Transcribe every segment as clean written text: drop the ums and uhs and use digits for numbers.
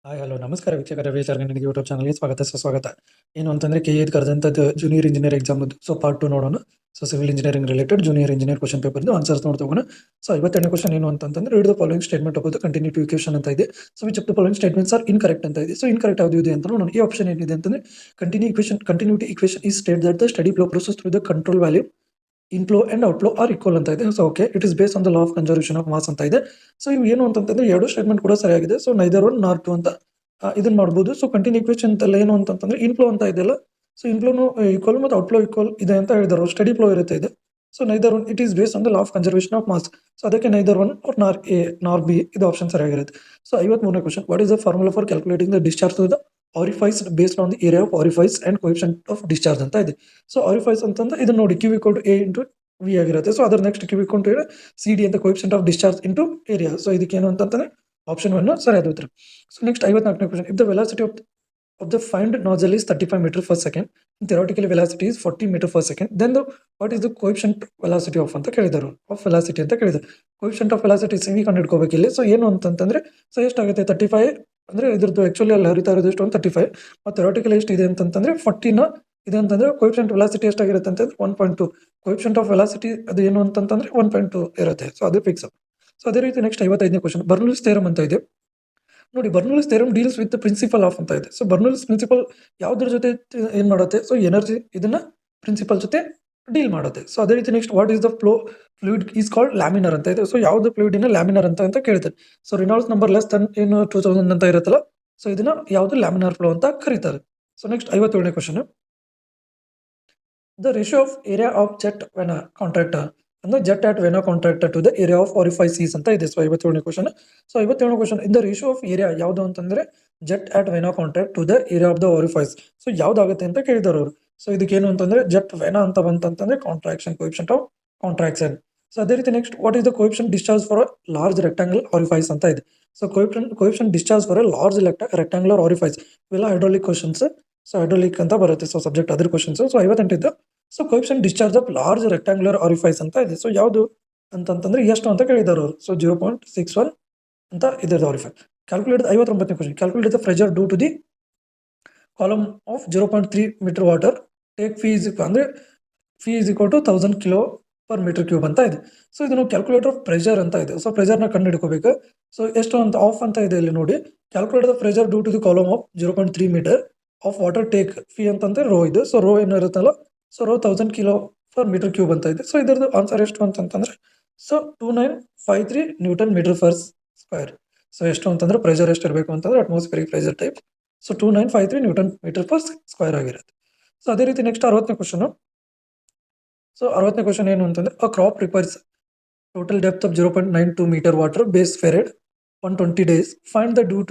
Hi hello ನಮಸ್ಕಾರ ವೀಕ್ಷಕರೇ ನನಗೆ ಯೂಟ್ಯೂಬ್ ಚಾನಲ್ಗೆ ಸ್ವಾಗತ ಸುಸ್ವಾಗತ. ಏನು ಅಂತಂದರೆ ಕೆ ಕರೆದಂಥದ್ದು ಜೂನಿಯರ್ ಇಂಜಿನಿಯರ್ ಎಕ್ಸಾಮ್ದು ಸೊ ಪಾರ್ಟ್ 2 ನೋಡೋಣ. So civil engineering related junior engineer question ಪೇಪರ್ದು ಆನ್ಸರ್ಸ್ ನೋಡ್ತೋಗೋಣ. ಸೊ 52ನೇ ಕ್ವಶನ್ ಏನು ಅಂತಂದ್ರೆ read the following statement about the continuity equation ಅಂತ ಇದೆ. So which of the following statements are incorrect ಅಂತ ಇದೆ. ಸೊ ಇನ್ಕರೆಕ್ಟ್ ಯಾವುದು ಇದೆ ಅಂತ ನೋಡೋಣ. ಈ ಆಪ್ಷನ್ ಏನಿದೆ ಅಂತಂದ್ರೆ continuity equation is state that the study flow process through the control value inflow and outflow are equal ಅಂತ ಇದೆ. So okay it is base on the law of conservation of mass ಅಂತ ಇದೆ. So ಇವು ಏನು ಅಂತಂದ್ರೆ ಎರಡು statement ಕೂಡ ಸರಿಯಾಗಿದೆ. So neither one nor two ಅಂತ ಇದನ್ನ ಮಾಡ್ಬೋದು. ಸೊ ಕಂಟಿನ್ಯೂ ಇಕ್ವೇಷನ್ ಅಂತಲ್ಲ ಏನು ಅಂತಂದ್ರೆ ಇನ್ಫ್ಲೋ ಅಂತ ಇದೆಯಲ್ಲ, ಸೊ ಇನ್ಫ್ಲೋನು ಈಕ್ವಲ್ ಮತ್ತು ಔಟ್ಫ್ಲೋ ಈಕ್ವಲ್ ಇದೆ ಅಂತ ಹೇಳಿದಾರೆ. ಸ್ಟಡಿ ಫ್ಲೋ ಇರುತ್ತೆ ಇದೆ. So neither one it is based on the law of conservation of mass. So ಅದಕ್ಕೆ neither one or nor A nor B ಇದು ಆಪ್ಷನ್ ಸರಿಯಾಗಿರುತ್ತೆ. ಸೊ 53ನೇ question what is the formula for calculating the discharge to the orifice based on the area of orifice and coefficient of discharge ಅಂತ ಇದೆ. So orifice ಅಂತಂದ್ರೆ ಇದನ್ನ ನೋಡಿ Q equal to A into V ಆಗಿರುತ್ತೆ. So ಅದರ next Q equal to C D ಅಂತ coefficient of discharge into area. So ಇದಕ್ಕೇನು ಅಂತಂದ್ರೆ ಆಪ್ಷನ್ 1 ಸರಿಯಾದ ಉತ್ತರ. ಸೊ ನೆಕ್ಸ್ಟ್ 54ನೇ question if the velocity of the find nozzle is 35 meter per second and theoretical velocity is 40 meter per second, then what is the coefficient velocity of ಅಂತ ಕೇಳಿದರು. Of velocity ಅಂತ ಕೇಳಿದರು. Coefficient of velocity V ಕಂಡು ಹಿಡ್ಕೋಬೇಕು ಇಲ್ಲಿ. So ಏನು ಅಂತಂದ್ರೆ so ಎಷ್ಟಾಗುತ್ತೆ 35 ಅಂದ್ರೆ ಇದ್ರದ್ದು ಆಕ್ಚುಲಿ ಅಲ್ಲಿ ಹರಿತಾ ಇರೋದು ಎಷ್ಟು 35 ಮತ್ತು ಥಿಯರಿಟಿಕಲ್ ಎಷ್ಟು ಇದೆ ಅಂತಂದ್ರೆ 40 ಇದೆ ಅಂತಂದ್ರೆ ಕೋಎಫಿಷಿಯಂಟ್ ವೆಲಾಸಿಟಿ ಎಷ್ಟಾಗಿರುತ್ತೆ ಅಂತಂದ್ರೆ 1.2. ಕೋಎಫಿಷಿಯಂಟ್ ಆಫ್ ವೆಲಾಸಿಟಿ ಅದು ಏನು ಅಂತಂದ್ರೆ 1.2 ಇರುತ್ತೆ. ಸೊ ಅದು ಫಿಕ್ಸ್. ಸೊ ಅದೇ ರೀತಿ ನೆಕ್ಸ್ಟ್ 55ನೇ ಕ್ವಶನ್ ಬರ್ನೂಲಿಸ್ ಥಿಯರಮ್ ಅಂತ ಇದೆ. ನೋಡಿ Bernoulli's theorem deals with principle of ಅಂತ ಇದೆ. ಸೊ ಬರ್ನೂಲಿಸ್ ಪ್ರಿನ್ಸಿಪಲ್ ಯಾವ್ದ್ರ ಜೊತೆ ಏನ್ ಮಾಡುತ್ತೆ, ಸೊ ಎನರ್ಜಿ ಇದನ್ನ ಪ್ರಿನ್ಸಿಪಲ್ ಜೊತೆ ಡೀಲ್ ಮಾಡುತ್ತೆ. ಸೊ ಅದೇ ರೀತಿ next what is the fluid is called laminar ಅಂತ ಇದೆ. ಸೊ ಯಾವ್ದು ಫ್ಲೂಯಿಡ್ ಇನ್ನ ಲ್ಯಾಮಿನರ್ ಅಂತ ಕೇಳ್ತಾರೆ. So Reynolds number less than ಏನು 2000 ಅಂತ ಇರುತ್ತಲ್ಲ, ಸೊ ಇದನ್ನ ಯಾವ್ದು ಲ್ಯಾಮಿನರ್ ಫ್ಲೋ ಅಂತ ಕರೀತಾರೆ. ಸೊ ನೆಕ್ಸ್ಟ್ 57ನೇ question the ratio of area of jet vena contracta ಅಂದ್ರೆ jet at vena contracta to the area of orifices ಅಂತ ಇದೆ. ಸೊ 57ನೇ ಕ್ವಶನ್. ಸೊ 57ನೇ question in the ratio of area ಯಾವ್ದು ಅಂತಂದ್ರೆ jet at vena contract to the area of the orifice. So ಯಾವ್ದಾಗುತ್ತೆ ಅಂತ ಕೇಳಿದಾರೆ ಅವರು. ಸೊ ಇದಕ್ಕೇನು ಅಂತಂದ್ರೆ ಜೆಟ್ ವೆನಾ ಅಂತ ಬಂತಂತಂದ್ರೆ contraction coefficient of contraction. So ಅದೇ ರೀತಿ next what is the coefficient discharge for large rectangle orifice ಅಂತ ಇದೆ. So coefficient discharge for large rectangular orifice ಇವೆಲ್ಲ ಹೈಡ್ರಾಲಿಕ್ ಕ್ವಶನ್ಸ್. ಸೊ ಹೈಡ್ರಾಲಿಕ್ ಅಂತ ಬರುತ್ತೆ. ಸೊ ಸಬ್ಜೆಕ್ಟ್ ಅದ್ರ ಕ್ವಶನ್ಸ್. ಸೊ 58 ಇದ್ದು so coefficient discharge of large rectangular orifice ಅಂತ ಇದೆ. So ಯಾವುದು ಅಂತಂದ್ರೆ ಎಷ್ಟು ಅಂತ ಕೇಳಿದಾರೆ ಅವರು. ಸೊ 0.61 ಅಂತ ಇದೆ ಆರಿಫೈಸ್. ಕ್ಯಾಲ್ಕುಲೇಟ್ 59ನೇ question calculate the pressure due to the column of 0.3 metre water take phi is ಅಂದ್ರೆ phi is equal to 1000 kilo per metre cube ಅಂತ ಇದೆ. ಸೊ ಇದನ್ನು ಕ್ಯಾಲ್ಕುಲೇಟರ್ ಆಫ್ ಪ್ರೆಷರ್ ಅಂತ ಇದೆ. ಸೊ ಪ್ರೆಷರ್ನ ಕಂಡು ಹಿಡ್ಕೋಬೇಕು. ಸೊ ಎಷ್ಟು ಅಂತ ಆಫ್ ಅಂತ ಇದೆ ಇಲ್ಲಿ ನೋಡಿ. Calculate the pressure due to the column of 0.3 metre of water take phi ಅಂತಂದ್ರೆ ರೋ ಇದು. ಸೊ ರೋ ಏನಿರುತ್ತಲ್ಲ, so rho 1000 kilo per metre cube ಅಂತ ಇದೆ. ಸೊ ಇದರದ್ದು ಆನ್ಸರ್ ಎಷ್ಟು ಅಂತಂದ್ರೆ so 2953 newton metre per square. So ಎಷ್ಟು ಅಂತಂದ್ರೆ ಪ್ರೆಷರ್ ಎಷ್ಟು ಇರಬೇಕು ಅಂತಂದ್ರೆ atmospheric pressure type. So 2953 newton metre per square ಆಗಿರುತ್ತೆ. ಸೊ ಅದೇ ರೀತಿ ನೆಕ್ಸ್ಟ್ 60ನೇ ಕ್ವಶನ್. ಸೊ 60ನೇ ಕ್ವಶನ್ ಏನು ಅಂತಂದ್ರೆ a crop requires total depth of 0.92 metre water base period 120 days find the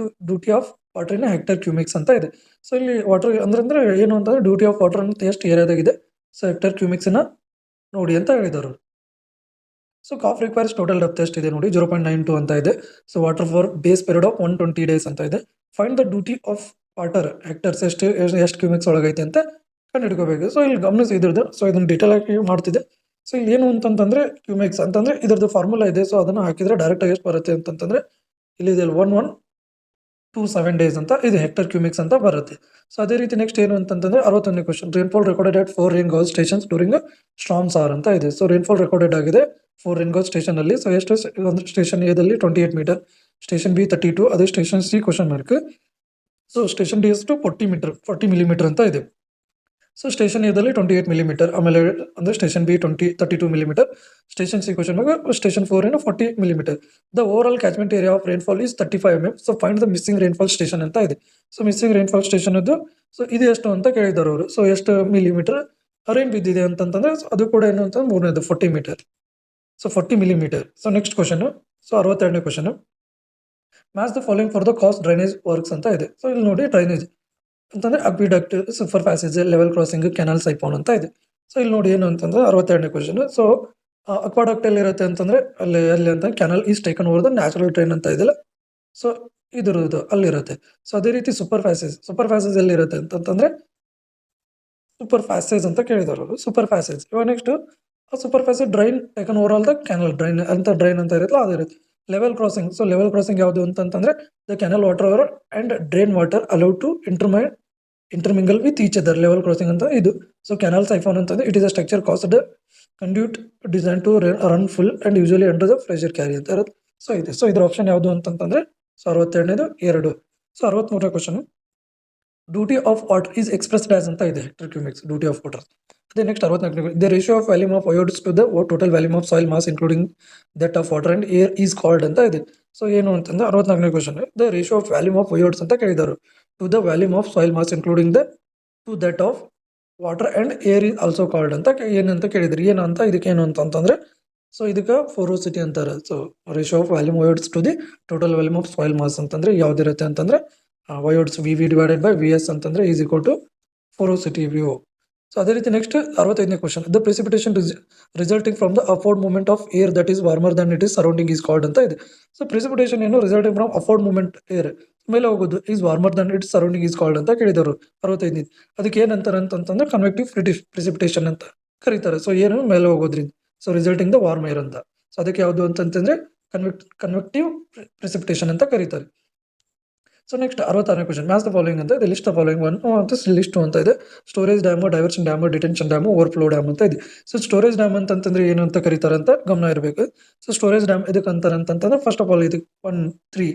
duty of water in hectare cumecs ಅಂತ ಇದೆ. So ಇಲ್ಲಿ ವಾಟರ್ ಅಂದ್ರೆ ಏನು ಅಂತಂದ್ರೆ ಡ್ಯೂಟಿ ಆಫ್ ವಾಟರ್ ಅಂತ ಎಷ್ಟು ಏರಿಯಾದಾಗಿದೆ, ಸೊ ಹೆಕ್ಟರ್ ಕ್ಯೂಮಿಕ್ಸ್ ನೋಡಿ ಅಂತ ಹೇಳಿದರು. ಸೊ ಕಾಫ್ ರಿಕ್ವೈರ್ಸ್ ಟೋಟಲ್ ಡೆಪ್ತ್ ಎಷ್ಟಿದೆ ನೋಡಿ 0.92 ಅಂತ ಇದೆ. So water for base period of 120 days ಅಂತ ಇದೆ. Find the duty of water hectares ಎಷ್ಟು ಕ್ಯೂಮಿಕ್ಸ್ ಒಳಗೈತೆ ಅಂತ ಕಂಡು ಹಿಡ್ಕೋಬೇಕು. ಸೊ ಇಲ್ಲಿ ಗಮನಿಸಿ ಇದ್ರದ್ದು. ಸೊ ಇದನ್ನ ಡೀಟೇಲ್ ಆಗಿ ಮಾಡ್ತಿದೆ. ಸೊ ಇಲ್ಲಿ ಏನು ಅಂತಂದ್ರೆ ಕ್ಯೂಮಿಕ್ಸ್ ಅಂತಂದ್ರೆ ಇದ್ರದ್ದು ಫಾರ್ಮುಲಾ ಇದೆ. ಸೊ ಅದನ್ನ ಹಾಕಿದ್ರೆ ಡೈರೆಕ್ಟ್ ಆಗಿ ಎಷ್ಟು ಬರುತ್ತೆ ಅಂತಂದ್ರೆ ಇಲ್ಲಿ 1127 ಡೇಸ್ ಅಂತ ಇದು ಹೆಕ್ಟರ್ ಕ್ಯೂಮಿಕ್ಸ್ ಅಂತ ಬರುತ್ತೆ. ಸೊ ಅದೇ ರೀತಿ ನೆಕ್ಸ್ಟ್ ಏನು ಅಂತಂದ್ರೆ 61ನೇ question rainfall recorded at 4 rain gauge stations during storms are ಅಂತ ಇದೆ. ಸೊ ರೈನ್ಫಾಲ್ ರೆಕಾರ್ಡೆಡ್ ಆಗಿದೆ 4 ರೇನ್ ಗೌಜ್ ಸ್ಟೇಷನ್ ಅಲ್ಲಿ. ಸೊ ಎಷ್ಟು ಅಂದ್ರೆ ಸ್ಟೇಷನ್ ಎದಲ್ಲಿ 28 ಮೀಟರ್, ಸ್ಟೇಷನ್ ಬಿ 32, ಅದೇ station C question mark. So station D ಎಷ್ಟು 40 ಮಿಲಿಮೀಟರ್ ಅಂತ ಇದೆ. ಸೊ ಸ್ಟೇಷನ್ ಎದಲ್ಲಿ 28 ಮಿಲಿಮೀಟರ್, ಆಮೇಲೆ ಅಂದ್ರೆ station B 32 millimetre, station C question station 4 40 millimetre. The over all catchment area of rainfall is 35 mm. So find the missing rainfall station ಅಂತ ಇದೆ. So missing rainfall station ಅದು so ಇದು ಎಷ್ಟು ಅಂತ ಕೇಳಿದಾರೆ ಅವರು. ಸೊ ಎಷ್ಟು ಮಿಲಿಮೀಟರ್ ರೈನ್ ಬಿದ್ದಿದೆ ಅಂತಂದ್ರೆ ಅದು ಕೂಡ ಏನು ಅಂತ 3ನೇದು 40 metre. So 40 millimetre. So next question. So 62ನೇ question match the following for the ಕಾಸ್ಟ್ ಡ್ರೈನೇಜ್ ವರ್ಕ್ಸ್ ಅಂತ ಇದೆ. ಸೊ ಇಲ್ಲಿ ನೋಡಿ ಡ್ರೈನೇಜ್ ಅಂತಂದ್ರೆ aqueduct, super passage, level crossing, canal siphon ಅಂತ ಇದೆ. ಸೊ ಇಲ್ಲಿ ನೋಡಿ ಏನು ಅಂತಂದ್ರೆ 62ನೇ ಕ್ವಶನ್. ಸೊ ಅಕ್ವಾಡಕ್ಟ್ ಎಲ್ಲಿ ಇರುತ್ತೆ ಅಂತಂದ್ರೆ ಅಲ್ಲಿ ಅಂತ canal is taken over the natural train ಅಂತ ಇದೆಯಲ್ಲ, ಸೊ ಇದ್ರದ್ದು ಅಲ್ಲಿರುತ್ತೆ. ಸೊ ಅದೇ ರೀತಿ ಸೂಪರ್ ಪ್ಯಾಸೇಜ್ ಎಲ್ಲಿ ಇರುತ್ತೆ ಅಂತಂದ್ರೆ ಸೂಪರ್ ಪ್ಯಾಸೇಜ್ ಅಂತ ಕೇಳಿದಾರೆ ಅವರು. ಸೂಪರ್ ಪ್ಯಾಸೇಜ್ ಇವಾಗ next super passage drain taken over all the canal drain ಅಂತ ಇರುತ್ತಲ್ಲ ಅದು ಇರುತ್ತೆ. Level crossing. So level crossing ಯಾವುದು ಅಂತಂತಂದ್ರೆ the canal water and drain water allowed to intermingle with each other. Level crossing ಅಂತ ಇದು. So canal siphon ಅಂತಂದ್ರೆ it is a structure closed conduit design to run full and usually under the pressure carry ಅಂತ ಇರುತ್ತೆ. So ಇದೆ. So ಇದ್ರ option ಯಾವುದು ಅಂತಂತಂದ್ರೆ 62ನೇದು 2. ಸೊ 63ನೇ question, duty of water is expressed as ಅಂತ ಇದೆ, hectare cumecs duty of water. ಅದೇ ನೆಕ್ಸ್ಟ್ 64ನೇ, the ratio of volume of voids to the total volume of soil mass including that of water and air is called ಅಂತ ಇದೆ. So ಏನು ಅಂತಂದ್ರೆ 64ನೇ question, the ratio of volume of voids ಅಂತ ಕೇಳಿದರು to the volume of soil mass including to that of water and air is also called ಅಂತ ಏನಂತ ಕೇಳಿದ್ರಿ. ಏನು ಅಂತ ಇದಕ್ಕೆ ಏನು ಅಂತಂದ್ರೆ ಸೊ ಇದಕ್ಕೆ ಫೋರೋಸಿಟಿ ಅಂತಾರೆ. So ratio of volume voids to the total volume of soil mass ಅಂತಂದ್ರೆ ಯಾವ್ದಿರುತ್ತೆ ಅಂತಂದ್ರೆ voids V divided by V S ಅಂತಂದ್ರೆ is equal to porosity V O. So ಅದೇ ರೀತಿ ನೆಕ್ಸ್ಟ್ 65ನೇ question, the precipitation resulting from the upward movement of air that is warmer than it is surrounding is called ಅಂತ ಇದೆ. So precipitation ಏನು resulting from upward movement air ಮೇಲೆ ಹೋಗೋದು is warmer Dhan its surrounding is called ಅಂತ ಕೇಳಿದರು 65ನೇ. ಅದಕ್ಕೆ ಏನಂತಾರೆ ಅಂತಂದ್ರೆ ಕನ್ವೆಕ್ಟಿವ್ ಪ್ರೆಸಿಪಿಟೇಷನ್ ಅಂತ ಕರೀತಾರೆ. ಸೊ ಏನು ಮೇಲೆ ಹೋಗೋದ್ರಿಂದ so resulting the warm air ಅಂತ. ಸೊ ಅದಕ್ಕೆ ಯಾವುದು ಅಂತಂದ್ರೆ ಕನ್ವೆಕ್ಟಿವ್ ಪ್ರೆಸಿಪಿಟೇಷನ್ ಅಂತ ಕರೀತಾರೆ. ಸೊ ನೆಕ್ಸ್ಟ್ 66ನೇ ಕ್ವಶನ್, ಮ್ಯಾಚ್ ದ ಫಾಲೋಯಿಂಗ್ ಅಂತ ಇದೆ. ಲಿಸ್ಟ್ ದ ಫಾಲೋಯಿಂಗ್ ಒನ್ ಅಂತ ಲಿಸ್ಟ್ ಅಂತ ಇದೆ. Storage dam, diversion dam, detention dam, overflow dam ಅಂತ ಇದೆ. ಸೊ ಸ್ಟೋರೇಜ್ ಡ್ಯಾಮ್ ಅಂತಂದ್ರೆ ಏನು ಅಂತ ಕರೀತಾರೆ ಅಂತ ಗಮನ ಇರಬೇಕು. ಸೊ ಸ್ಟೋರೇಜ್ ಡ್ಯಾಮ್ ಇದಕ್ಕೆ ಅಂತಾರೆ ಅಂತಂದ್ರೆ ಫಸ್ಟ್ ಆಫ್ ಆಲ್ ಇದು 1, 3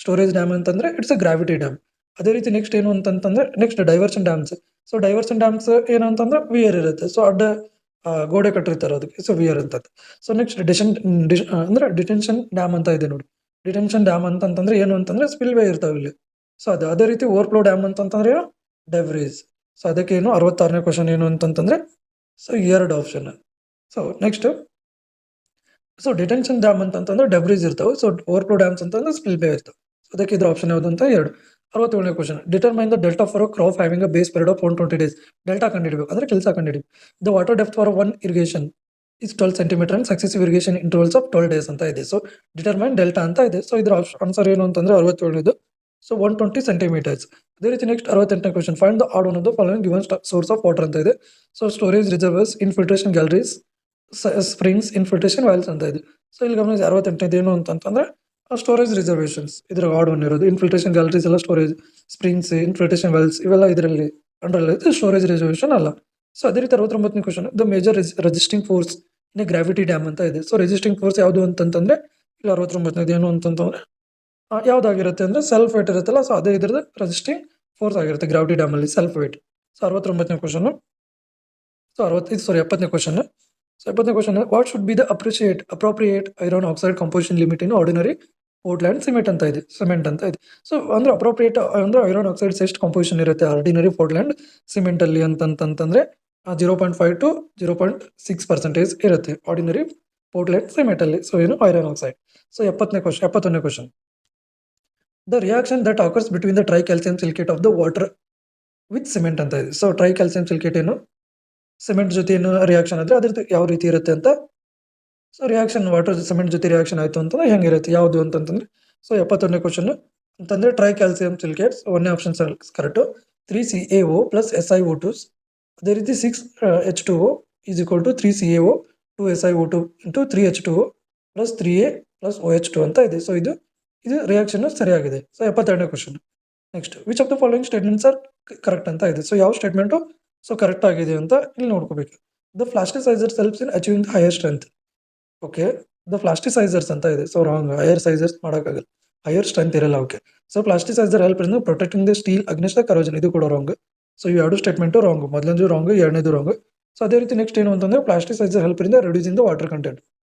ಸ್ಟೋರೇಜ್ ಡ್ಯಾಮ್ ಅಂತಂದ್ರೆ ಇಟ್ಸ್ ಅ ಗ್ರಾವಿಟಿ ಡ್ಯಾಮ್. ಅದೇ ರೀತಿ ನೆಕ್ಸ್ಟ್ ಏನು ಅಂತಂದ್ರೆ next diversion dams. So diversion dams ಏನು ಅಂತಂದ್ರೆ ವಿಯರ್ ಇರುತ್ತೆ. ಸೊ ಅಡ್ಡ ಗೋಡೆ ಕಟ್ಟಿರ್ತಾರೆ ಅದಕ್ಕೆ, ಸೊ ವಿಯರ್ ಅಂತ. ಸೊ ನೆಕ್ಸ್ಟ್ ಅಂದ್ರೆ ಡಿಟೆನ್ಷನ್ ಡ್ಯಾಮ್ ಅಂತ ಇದೆ ನೋಡಿ. ಡಿಟೆನ್ಷನ್ ಡ್ಯಾಮ್ ಅಂತಂದ್ರೆ ಏನು ಅಂತಂದ್ರೆ ಸ್ಪಿಲ್ ವೇ ಇರ್ತಾವೆ ಇಲ್ಲಿ. ಸೊ ಅದೇ ರೀತಿ ಓವರ್ಫ್ಲೋ ಡ್ಯಾಮ್ ಅಂತಂದ್ರೆ ಏನು ಡೆಬ್ರೀಸ್. ಸೊ ಅದಕ್ಕೆ ಏನು 66ನೇ ಕ್ವಶನ್ ಏನು ಅಂತಂದ್ರೆ so 2 option. So next so detention dam ಅಂತಂದ್ರೆ ಡೆಬ್ರೀಸ್ ಇರ್ತಾವೆ. ಸೊ ಓವರ್ಫ್ಲೋ ಡ್ಯಾಮ್ಸ್ ಅಂತಂದ್ರೆ ಸ್ಪಿಲ್ ವೇ ಇರ್ತಾವೆ. ಸೊ ಅದಕ್ಕೆ ಇದ್ರ ಆಪ್ಷನ್ ಯಾವುದು ಅಂತ 2. 67ನೇ question, determine the delta for a crop having a base period of 120 days. Delta ಕಂಡುಹಿಡಬೇಕು ಅಂದ್ರೆ ಕೆಲಸ ಕಂಡುಹಿಡಬೇಕು. The water depth for one irrigation is 12 centimeter and successive irrigation intervals of 12 days ಅಂತ ಇದೆ. ಸೊ ಡಿಟರ್ಮೈನ್ ಡೆಲ್ಟಾ ಅಂತ ಇದೆ. So ಇದ್ರ answer ಏನು ಅಂತಂದ್ರೆ 67ನೇದು. So 120 centimeters. ಅದೇ ರೀತಿ ನೆಕ್ಸ್ಟ್ 68ನೇ question, find the odd one of the following given source of water ಅಂತ ಇದೆ. So storage reservoirs, infiltration galleries, springs, infiltration wells ಅಂತ ಇದೆ. ಸೊ ಇಲ್ಲಿ ಗಮನಿಸಿ 68ನೇದು ಏನು ಅಂತಂದ್ರೆ ಸ್ಟೋರೇಜ್ ರಿಸರ್ವೇಷನ್ಸ್ ಇದ್ರ ಆಡ್ ಒನ್ ಇರೋದು. ಇನ್ಫಿಲ್ಟ್ರೇಷನ್ ಗ್ಯಾಲರೀಸ್ ಎಲ್ಲ ಸ್ಟೋರೇಜ್, ಸ್ಪ್ರಿಂಗ್ಸ್, ಇನ್ಫಿಲ್ಟ್ರೇಷನ್ ವ್ಯಾಲ್ಸ್ ಇವೆಲ್ಲ ಇದರಲ್ಲಿ ಅಂಡರ್ ಸ್ಟೋರೇಜ್ ರಿಸರ್ವೇಷನ್ ಅಲ್ಲ. ಸೊ ಅದೇ ರೀತಿ 69ನೇ question, the major resisting force in gravity dam ಅಂತ ಇದೆ. ಸೊ ರೆಸಿಸ್ಟಿಂಗ್ ಫೋರ್ಸ್ ಯಾವುದು ಅಂತಂದ್ರೆ ಇಲ್ಲಿ 69ನೇದು ಏನು ಅಂತಂದ್ರೆ ಯಾವ್ದಾಗಿರುತ್ತೆ ಅಂದ್ರೆ ಸೆಲ್ಫ್ ವೇಟ್ ಇರುತ್ತಲ್ಲ. ಸೊ ಅದೇ ಇದ್ರದ್ದು ರೆಸಿಸ್ಟಿಂಗ್ ಫೋರ್ಸ್ ಆಗಿರುತ್ತೆ ಗ್ರಾವಿಟಿ ಡ್ಯಾಮ್ ಅಲ್ಲಿ, ಸೆಲ್ಫ್ ವೇಟ್. ಸೊ 69ನೇ ಕ್ವಶನ್. ಸೊ 70ನೇ ಕ್ವಶನ್. ಸೊ 70ನೇ question, what should be the appropriate iron oxide composition limit in ordinary Portland cement ಅಂತ ಇದೆ. ಸೊ ಅಂದ್ರೆ ಅಪ್ರೋಪ್ರಿಯೇಟ್ ಅಂದ್ರೆ ಐರನ್ ಆಕ್ಸೈಡ್ಸ್ ಎಷ್ಟು ಕಂಪೋಸಿಷನ್ ಇರುತ್ತೆ ಆರ್ಡಿನರಿ ಪೋರ್ಟ್ಲ್ಯಾಂಡ್ ಸಿಮೆಂಟ್ ಅಲ್ಲಿ ಅಂತಂತಂದ್ರೆ 0.5 to 0.6% ಇರುತ್ತೆ ಆರ್ಡಿನರಿ ಪೋರ್ಟ್ಲ್ಯಾಂಡ್ ಸಿಮೆಂಟ್ ಅಲ್ಲಿ. ಸೊ ಏನು ಐರನ್ ಆಕ್ಸೈಡ್. ಸೊ 71ನೇ question, the reaction that occurs between the tri calcium silicate of the water with cement ಅಂತ ಇದೆ. ಸೊ ಟ್ರೈ ಕ್ಯಾಲ್ಸಿಯಂ ಸಿಲಿಕೇಟ್ ಏನು ಸಿಮೆಂಟ್ ಜೊತೆ ಏನು ರಿಯಾಕ್ಷನ್ ಆದ್ರೆ ಅದ್ರ ಯಾವ ರೀತಿ ಇರುತ್ತೆ ಅಂತ. ಸೊ ರಿಯಾಕ್ಷನ್ ವಾಟರ್ ಸಿಮೆಂಟ್ ಜೊತೆ ರಿಯಾಕ್ಷನ್ ಆಯ್ತು ಅಂತಂದ್ರೆ ಹೆಂಗಿರುತ್ತೆ ಯಾವುದು ಅಂತಂದ್ರೆ. ಸೊ 71ನೇ ಕ್ವಶನ್ ಅಂತಂದ್ರೆ ಟ್ರೈ ಕ್ಯಾಲ್ಸಿಯಂ ಸಿಲಿಕೇಟ್ಸ್ 1ನೇ option correct. 3CaO plus SiO2. ಅದೇ ರೀತಿ 6H2O is equal to 3CaO 2SiO2 into 3H2O plus 3A plus OH2 ಅಂತ ಇದೆ. ಸೊ ಇದು ರಿಯಾಕ್ಷನ್ ಸರಿಯಾಗಿದೆ. ಸೊ 72ನೇ question, next which of the following statements are correct ಅಂತ ಇದೆ. ಸೊ ಯಾವ ಸ್ಟೇಟ್ಮೆಂಟು ಸೊ ಕರೆಕ್ಟ್ ಆಗಿದೆ ಅಂತ ಇಲ್ಲಿ ನೋಡ್ಕೋಬೇಕು. The plasticizers helps in achieving the higher strength. Okay, the plasticizers ಅಂತ ಇದೆ. ಸೊ ರಾಂಗ್, ಹೈಯರ್ ಸೈಸರ್ಸ್ ಮಾಡೋಕ್ಕಾಗಲ್ಲ, ಹೈಯರ್ ಸ್ಟ್ರೆಂತ್ ಇರಲ್ಲ. Okay, so plasticizer help in protecting the steel against the corrosion. ಇದು ಕೂಡ ರಾಂಗ್. ಸೊ ಈ 2 ಸ್ಟೇಟ್ಮೆಂಟು ರಾಂಗ್. ಮೊದಲನೇದು wrong, 2ನೇದು wrong. So ಅದೇ ರೀತಿ ನೆಕ್ಸ್ಟ್ ಏನು ಅಂತಂದ್ರೆ plasticizer help in reducing the water content.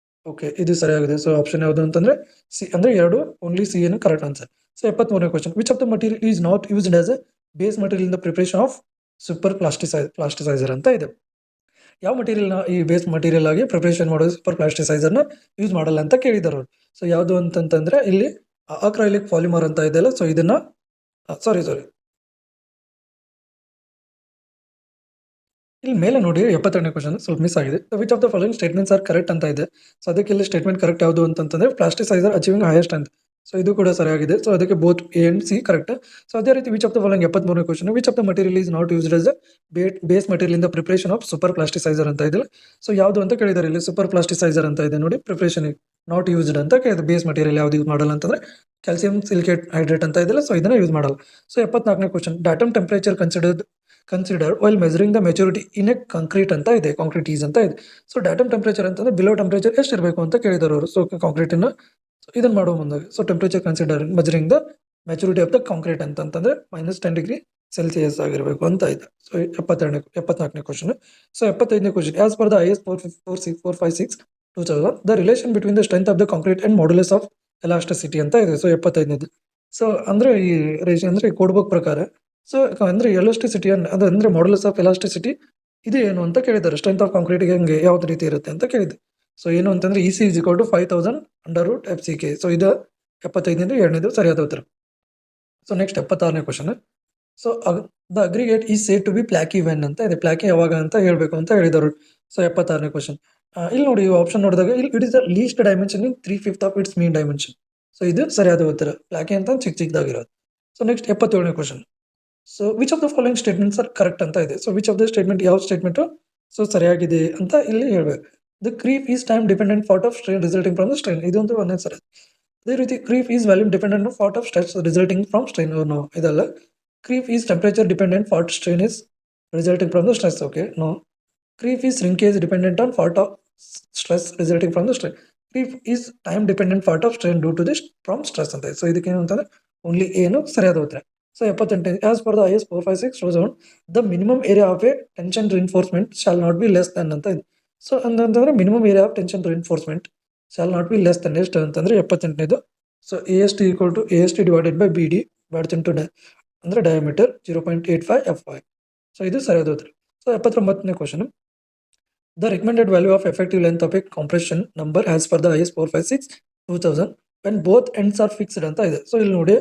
Okay, ಇದು ಸರಿಯಾಗಿದೆ. ಸೊ ಆಪ್ಷನ್ ಯಾವುದು ಅಂತಂದ್ರೆ ಸಿ, ಅಂದ್ರೆ 2 ಓನ್ಲಿ ಸಿ ಏನು ಕರೆಕ್ಟ್ ಆನ್ಸರ್. ಸೊ 73ನೇ question, which of the material is not used as a base material in the preparation of super plasticizer ಅಂತ ಇದೆ. ಯಾವ ಮಟೀರಿಯಲ್ನ ಈ ಬೇಸ್ ಮಟೀರಿಯಲ್ ಆಗಿ ಪ್ರಿಪರೇಷನ್ ಮಾಡೋದು ಸೂಪರ್ ಪ್ಲಾಸ್ಟಿಸೈಸರ್ನ ಯೂಸ್ ಮಾಡಲ್ಲ ಅಂತ ಕೇಳಿದಾರೆ ಅವರು. ಸೊ ಯಾವುದು ಅಂತಂತಂದ್ರೆ ಇಲ್ಲಿ ಅಕ್ರೈಲಿಕ್ ಪಾಲಿಮರ್ ಅಂತ ಇದೆಯಲ್ಲ. ಸೊ ಇದನ್ನ ಸಾರಿ ಇಲ್ಲಿ ಮೇಲೆ ನೋಡಿ 72ನೇ ಕ್ವಶನ್ ಸ್ವಲ್ಪ ಮಿಸ್ ಆಗಿದೆ. Which of the following statements are correct ಅಂತ ಇದೆ. ಸೊ ಅದಕ್ಕೆ ಇಲ್ಲಿ ಸ್ಟೇಟ್ಮೆಂಟ್ ಕರೆಕ್ಟ್ ಯಾವುದು ಅಂತಂದ್ರೆ plasticizer achieving higher strength. So ಇದು ಕೂಡ ಸರಿಯಾಗಿದೆ. ಸೊ ಅದಕ್ಕೆ both A and C correct. So ಅದೇ ರೀತಿ ವಿಚ್ ಆಫ್ ದ ಫಾಲೋಯಿಂಗ್ 73ನೇ question which of the material is not used as base material in the preparation of super plasticizer ಅಂತ ಇದೆ. So ಯಾವುದು ಅಂತ ಕೇಳಿದ್ದಾರೆ ಇಲ್ಲಿ ಸೂಪರ್ ಪ್ಲಾಸ್ಟಿಸೈಸರ್ ಅಂತ ಇದೆ ನೋಡಿ ಪ್ರಿಪರೇಷನ್ ನಾಟ್ ಯೂಸ್ಡ್ ಅಂತ ಕೇಳಿದೆ. ಬೇಸ್ ಮಟೀರಿಯಲ್ ಯಾವ್ದು ಯೂಸ್ ಮಾಡಲ್ಲ ಅಂತಂದ್ರೆ ಕ್ಯಾಲ್ಸಿಯಂ ಸಿಲಿಕೇಟ್ ಹೈಡ್ರೇಟ್ ಅಂತ ಇದೆಯಲ್ಲ, ಸೊ ಇದನ್ನ ಯೂಸ್ ಮಾಡಲ್ಲ. ಸೊ 74ನೇ question datum temperature consider while measuring the maturity in a concrete ಅಂತ ಇದೆ, ಕಾಂಕ್ರೀಟ್ ಈಸ್ ಅಂತ ಇದೆ. ಸೊ ಡಾಟಮ್ ಟೆಂಪರೇಚರ್ ಅಂತಂದ್ರೆ ಬಿಲೋ ಟೆಂಪರೇಚರ್ ಎಷ್ಟು ಇರಬೇಕು ಅಂತ ಕೇಳಿದಾರೆ ಅವರು. ಸೊ ಕಾಂಕ್ರೀಟಿನ ಇದನ್ನ ಮಾಡುವ ಮುಂದೆ so temperature consider measuring the maturity of the concrete ಅಂತಂದ್ರೆ -10 ಡಿಗ್ರಿ ಸೆಲ್ಸಿಯಸ್ ಆಗಿರಬೇಕು ಅಂತ ಇದೆ. ಸೊ 74ನೇ ಕ್ವಶನ್. ಸೊ 75ನೇ question as per the IS 456/2000 the relation between the strength of the concrete and modulus of elasticity ಅಂತ ಇದೆ. So 75ನೇದು. So ಅಂದ್ರೆ ಈ ರೇಷನ್ ಅಂದ್ರೆ ಕೋಡ್ ಬುಕ್ ಪ್ರಕಾರ ಸೊ ಅಂದ್ರೆ ಎಲಾಸ್ಟಿಸಿಟಿ ಅಂದ್ರೆ ಮಾಡ್ಯುಲಸ್ ಆಫ್ ಎಲಾಸ್ಟಿಸಿಟಿ ಇದು ಏನು ಅಂತ ಕೇಳಿದ್ದಾರೆ. ಸ್ಟ್ರೆಂತ್ ಆಫ್ ಕಾಂಕ್ರೀಟ್ಗೆ ಹೆಂಗೆ ಯಾವ್ದು ರೀತಿ ಇರುತ್ತೆ ಅಂತ ಕೇಳಿದೆ. ಸೊ ಏನು ಅಂತಂದ್ರೆ EC = 5000 √FCK. ಸೊ ಇದು 75ನೇದು 2ನೇದು ಸರಿಯಾದ ಉತ್ತರ. ಸೊ ನೆಕ್ಸ್ಟ್ 76ನೇ question. So the aggregate is said to be flaky when ಅಂತ ಇದೆ. ಪ್ಲಾಕಿ ಯಾವಾಗ ಅಂತ ಹೇಳ್ಬೇಕು ಅಂತ ಹೇಳಿದರು. ಸೊ 76ನೇ ಕ್ವಶನ್. ಇಲ್ಲಿ ನೋಡಿ ಆಪ್ಷನ್ ನೋಡಿದಾಗ ಇಲ್ಲಿ it is the least dimension in 3/5 of its mean dimension. So ಇದು ಸರಿಯಾದ ಉತ್ತರ. ಪ್ಲಾಕಿ ಅಂತ ಚಿಕ್ಕದಾಗಿರೋದು. ಸೊ ನೆಕ್ಸ್ಟ್ 77ನೇ question. So which of the following statements are correct ಅಂತ ಇದೆ. So which of the statement ಯಾವ ಸ್ಟೇಟ್ಮೆಂಟ್ ಸೊ ಸರಿಯಾಗಿದೆ ಅಂತ ಇಲ್ಲಿ ಹೇಳ್ಬೇಕು. The creep is time dependent part of strain resulting from the strain. ಇದೊಂದು ಒಂದೇ ಸರಿ. ಅದೇ ರೀತಿ creep is volume dependent part of stress resulting from strain. No ಇದಲ್ಲ. Creep is temperature dependent part strain is resulting from the stress. Okay no. Creep is shrinkage dependent on part of stress resulting from the strain. Creep is time dependent part of strain due to the from stress ಅಂತ. So ಇದಕ್ಕೆ ಏನು ಅಂತಂದ್ರೆ only ಏನು ಸರಿಯಾದ ಉತ್ತರ. So 78 as per the IS 456/2000 the minimum area of a tension reinforcement shall not be less than ಅಂತ ಇದೆ. So ಅಂತಂದ್ರೆ minimum area of tension reinforcement shall not be less than ಎಷ್ಟು ಅಂತಂದ್ರೆ 78ನೇದು. So AST = AST divided by BD badge into ಅಂದ್ರೆ diameter 0.85 FY. So ಇದು ಸರಿಯಾದ ಉತ್ತರ. ಸೊ 79ನೇ question. The recommended value of effective length of A compression number as per the IS 456/2000 when both ends are fixed ಅಂತ ಇದೆ. So ಇಲ್ಲಿ ನೋಡಿ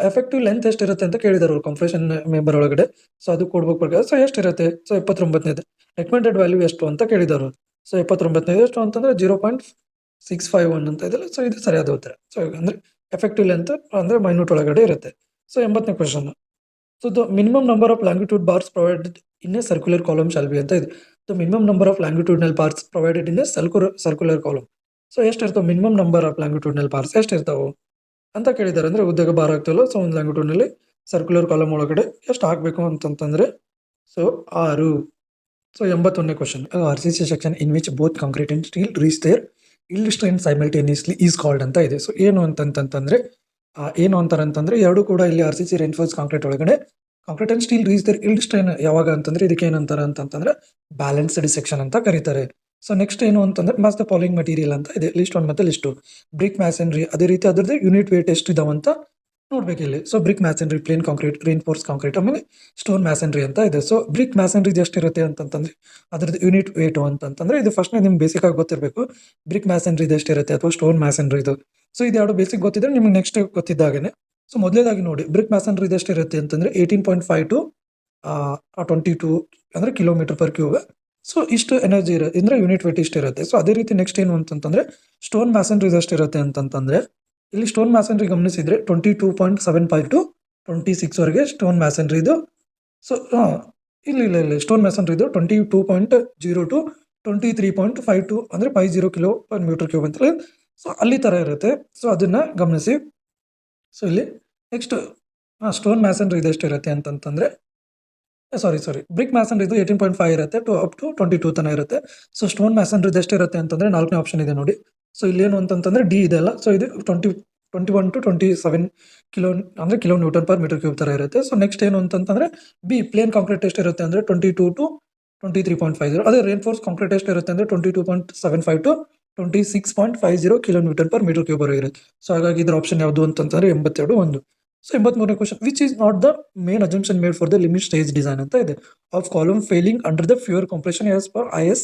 effective length ಎಷ್ಟಿರುತ್ತೆ ಅಂತ ಕೇಳಿದಾರೆ ಅವರು ಕಂಪ್ರೆಷನ್ ಮೆಂಬರ್ ಒಳಗಡೆ. ಸೊ ಅದು ಕೊಡ್ಬೇಕು ಪ್ರಕಾರ. ಸೊ ಎಷ್ಟಿರುತ್ತೆ. ಸೊ 79ನೇದು ರೆಕಮೆಂಡೆಡ್ ವ್ಯಾಲ್ಯೂ ಎಷ್ಟು ಅಂತ ಕೇಳಿದಾರೆ. ಸೊ 79ನೇದು ಎಷ್ಟು ಅಂತಂದ್ರೆ 0.651 ಅಂತ ಇದೆಲ್ಲ. ಸೊ ಇದು ಸರಿಯಾದ ಉತ್ತರ. ಸೊ ಅಂದ್ರೆ ಎಫೆಕ್ಟಿವ್ ಲೆಂತ್ ಅಂದ್ರೆ ಮೈನ್ಯೂಟ್ ಒಳಗಡೆ ಇರುತ್ತೆ. ಸೊ 80ನೇ question. So the minimum number of longitude bars provided in a circular column shall be ಅಂತ ಇದೆ. The minimum number of longitudinal bars provided in a circular column. So ಎಷ್ಟಿರ್ತಾವೆ minimum number of longitudinal bars ಎಷ್ಟಿರ್ತಾವೆ ಅಂತ ಕೇಳಿದ್ದಾರೆ. ಅಂದ್ರೆ ಉದ್ದಕ್ಕೆ bar ಆಗ್ತವಲ್ಲ. So ಒಂದು ಲ್ಯಾಂಗಿಟ್ಯೂಡ್ನಲ್ಲಿ circular column ಒಳಗಡೆ ಎಷ್ಟು ಹಾಕಬೇಕು ಅಂತಂತಂದ್ರೆ ಸೊ 6. ಸೊ 81ನೇ question. RCC section in which both concrete and steel reach their yield strain simultaneously is called ಅಂತ ಇದೆ. ಸೊ ಏನು ಅಂತಂತಂದ್ರೆ ಏನು ಅಂತಾರಂತಂದ್ರೆ ಎರಡು ಕೂಡ ಇಲ್ಲಿ RCC ರೆನ್ಫೋರ್ಸ್ ಕಾಂಕ್ರೀಟ್ ಒಳಗಡೆ concrete and steel reach their yield strain ಯಾವಾಗ ಅಂತಂದ್ರೆ ಇದಕ್ಕೆ ಏನಂತಾರ ಅಂತಂದ್ರೆ ಬ್ಯಾಲೆನ್ಸ್ಡ್ ಸೆಕ್ಷನ್ ಅಂತ ಕರೀತಾರೆ. ಸೊ ನೆಕ್ಸ್ಟ್ ಏನು ಅಂತಂದ್ರೆ ಮಾಸ್ ದ ಫಾಲೋಯಿಂಗ್ ಮಟೀರಿಯಲ್ ಅಂತ ಇದೆ. ಲಿಸ್ಟ್ 1 ಮತ್ತೆ ಲಿಸ್ಟ್ 2. ಬ್ರಿಕ್ ಮ್ಯಾಸನ್ರಿ ಅದೇ ರೀತಿ ಅದ್ರದ್ದು ಯೂನಿಟ್ ವೇಟ್ ಎಷ್ಟು ಇದಾವಂತ ನೋಡ್ಬೇಕು ಇಲ್ಲಿ. So brick masonry, plain concrete, reinforce concrete, ಆಮೇಲೆ ಸ್ಟೋನ್ ಮ್ಯಾಸನ್ರಿ ಅಂತ ಇದೆ. ಸೊ ಬ್ರಿಕ್ ಮ್ಯಾಸನ್ರಿ ಎಷ್ಟಿರುತ್ತೆ ಅಂತಂತಂದ್ರೆ ಅದ್ರದ್ದು ಯೂನಿಟ್ ವೇಟ್ ಅಂತಂತಂದ್ರೆ ಇದು ಫಸ್ಟ್ ನಿಮ್ಗೆ ಬೇಸಿಕ್ ಆಗಿ ಗೊತ್ತಿರಬೇಕು. ಬ್ರಿಕ್ ಮ್ಯಾಸನ್ರಿ ಎಷ್ಟಿರುತ್ತೆ ಅಥವಾ ಸ್ಟೋನ್ ಮ್ಯಾಸನ್ರಿ ಇದು. ಸೊ ಇದು ಎರಡು ಬೇಸಿಕ್ ಗೊತ್ತಿದ್ರೆ ನಿಮ್ಗೆ ನೆಕ್ಸ್ಟ್ ಗೊತ್ತಿದ್ದಾಗನೆ. ಸೊ ಮೊದಲೇದಾಗಿ ನೋಡಿ ಬ್ರಿಕ್ ಮ್ಯಾಸನ್ರಿ ಎಷ್ಟಿರುತ್ತೆ ಅಂತಂದ್ರೆ 18.5 to 22 ಅಂದ್ರೆ km/cube. ಸೊ ಇಷ್ಟು ಎನರ್ಜಿ ಇರುತ್ತೆ ಅಂದ್ರೆ ಯೂನಿಟ್ ವೇಟ್ ಇಷ್ಟಿರುತ್ತೆ. ಸೊ ಅದೇ ರೀತಿ ನೆಕ್ಸ್ಟ್ ಏನು ಅಂತಂತಂದ್ರೆ ಸ್ಟೋನ್ ಮ್ಯಾಸನ್ರಿ ಎಷ್ಟಿರುತ್ತೆ ಅಂತಂತಂದ್ರೆ ಇಲ್ಲಿ ಸ್ಟೋನ್ ಮ್ಯಾಸನ್ರಿ ಗಮನಿಸಿದ್ರೆ 22.75 to 26 ವರೆಗೆ ಸ್ಟೋನ್ ಮ್ಯಾಸನ್ರಿ ಇದು. ಸೊ ಇಲ್ಲಿ ಸ್ಟೋನ್ ಮ್ಯಾಸನ್ರಿ ಇದು 22.0 to 23.52 ಅಂದ್ರೆ 50 kg/m³ ಅಂತ. ಸೊ ಅಲ್ಲಿ ತರ ಇರುತ್ತೆ. ಸೊ ಅದನ್ನ ಗಮನಿಸಿ. ಸೊ ಇಲ್ಲಿ ನೆಕ್ಸ್ಟ್ ಸ್ಟೋನ್ ಮ್ಯಾಸನ್ರಿ ಎಷ್ಟಿರುತ್ತೆ ಅಂತಂತಂದ್ರೆ ಸಾರಿ ಬ್ರಿಕ್ ಮ್ಯಾಸನ್ರಿ 18.5 ಇರುತ್ತೆ ಅಪ್ ಟು 22 ತನ ಇರುತ್ತೆ. ಸೊ ಸ್ಟೋನ್ ಮ್ಯಾಸನ್ರಿ ಎಷ್ಟಿರುತ್ತೆ ಅಂತಂದ್ರೆ 4ನೇ ಆಪ್ಷನ್ ಇದೆ ನೋಡಿ. ಸೊ ಇಲ್ಲೇನು ಅಂತಂತಂದ್ರೆ ಡಿ ಇದೆಲ್ಲ. ಸೊ ಇದು 21 to 27 ಕಿಲೋ ಅಂದ್ರೆ kN/m³ ತರ ಇರುತ್ತೆ. ಸೊ ನೆಕ್ಸ್ಟ್ ಏನು ಅಂತಂತಂದ್ರೆ ಬಿ ಪ್ಲೇನ್ ಕಾಂಕ್ರೀಟ್ ಎಷ್ಟಿರುತ್ತೆ ಅಂದ್ರೆ 22 to 23.50. ಅದೇ ರೇನ್ಫೋರ್ಸ್ ಕಾಂಕ್ರೀಟ್ ಎಷ್ಟಿರುತ್ತೆ ಅಂದ್ರೆ 22.75 to 26.50 kN/m³ ಇರುತ್ತೆ. ಸೊ ಹಾಗಾಗಿ ಇದ್ರ ಆಪ್ಷನ್ ಯಾವುದು ಅಂತಂದ್ರೆ 82 1. ಸೊ 83ನೇ question which is not the main assumption made for the limit state design ಅಂತ ಇದೆ of column failing under the pure compression as per IS